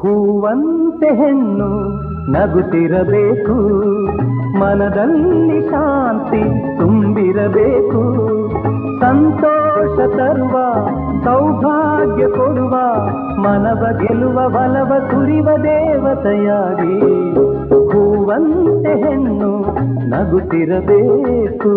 ಹೂವಂತೆ ಹೆಣ್ಣು ನಗುತ್ತಿರಬೇಕು, ಮನದಲ್ಲಿ ಶಾಂತಿ ತುಂಬಿರಬೇಕು, ಸಂತೋಷ ತರುವ ಸೌಭಾಗ್ಯ ಕೊಡುವ, ಮನವ ಗೆಲ್ಲುವ ಬಲವ ಸುರಿವ ದೇವತೆಯಾಗಿ ಹೂವಂತೆ ಹೆಣ್ಣು ನಗುತ್ತಿರಬೇಕು.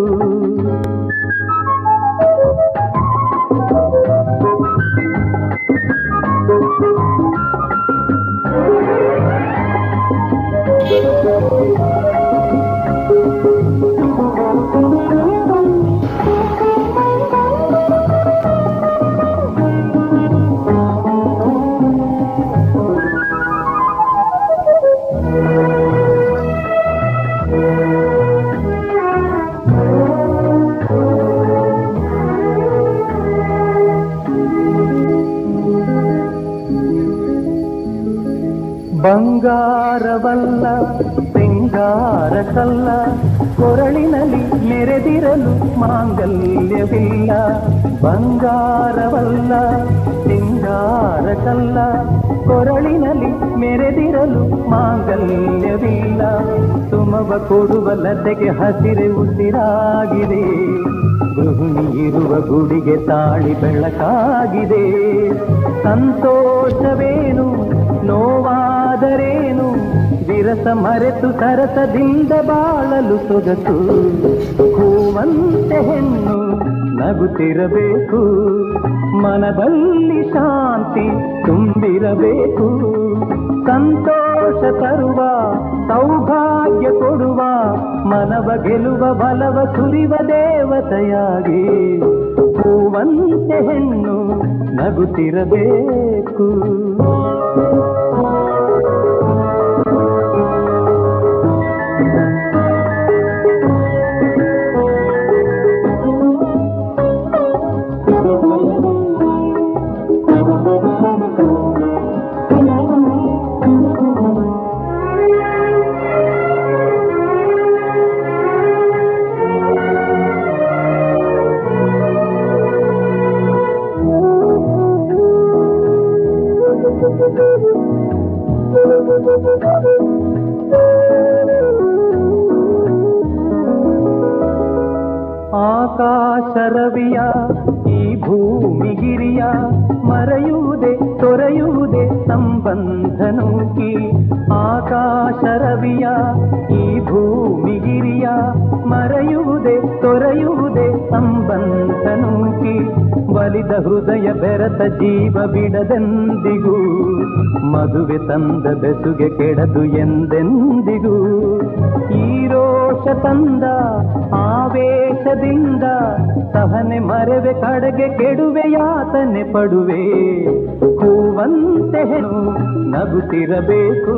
ಬಂಗಾರವಲ್ಲ ಸಿಂಗಾರ ಕಲ್ಲ, ಕೊರಳಿನಲ್ಲಿ ಮೆರೆದಿರಲು ಮಾಂಗಲ್ಯವಿಲ್ಲ. ಬಂಗಾರವಲ್ಲ ಸಿಂಗಾರ ಕಲ್ಲ, ಕೊರಳಿನಲ್ಲಿ ಮೆರೆದಿರಲು ಮಾಂಗಲ್ಯವಿಲ್ಲ. ಸುಮವ ಕೊಡುವ ಲತೆಗೆ ಹಸಿರೆ ಉಸಿರಾಗಿದೆ, ಗೃಹಿಣಿ ಇರುವ ಗುಡಿಗೆ ತಾಳಿ ಬೆಳಕಾಗಿದೆ. ಸಂತೋಷವೇನು ನೋವಾದರೇನು, ವಿರಸ ಮರೆತು ಸರಸದಿಂದ ಬಾಳಲು ಸೊಗಸು. ಹೂವಂತೆ ಹೆಣ್ಣು ನಗುತ್ತಿರಬೇಕು, ಮನದಲ್ಲಿ ಶಾಂತಿ ತುಂಬಿರಬೇಕು, ಸಂತೋಷ ತರುವ ಸೌಭಾಗ್ಯ ಕೊಡುವ, ಮನವ ಗೆಲ್ಲುವ ಬಲವ ಸುರಿವ ದೇವತೆಯಾಗಿ ಹೂವಂತೆ ಹೆಣ್ಣು ನಗುತ್ತಿರಬೇಕು. ಆಕಾಶ ರವಿಯ ಈ ಭೂಮಿಗಿರಿಯ, ಮರೆಯುವುದೇ ತೊರೆಯುವುದೇ ಸಂಬಂಧ ನೂಕಿ. ಆಕಾಶ ರವಿಯ ಈ ಭೂಮಿಗಿರಿಯ, ಮರೆಯುವುದೇ ತೊರೆಯುವುದೇ ಸಂಬಂಧ ನೂಕಿ. ಬಲಿದ ಹೃದಯ ಬೆರತ ಜೀವ ಬಿಡದೆಂದಿಗೂ, ಮದುವೆ ತಂದ ಬೆಸುಗೆ ಕೆಡದು ಎಂದೆಂದಿಗೂ. ಈ ರೋಷ ತಂದ ಆವೇಶದಿಂದ, ಸಹನೆ ಮರೆವೆ ಕಡೆಗೆ ಕೆಡುವೆ ಯಾತನೆ ಪಡುವೆ. ಹೂವಂತೆ ಹೆಣ್ಣು ನಗುತ್ತಿರಬೇಕು,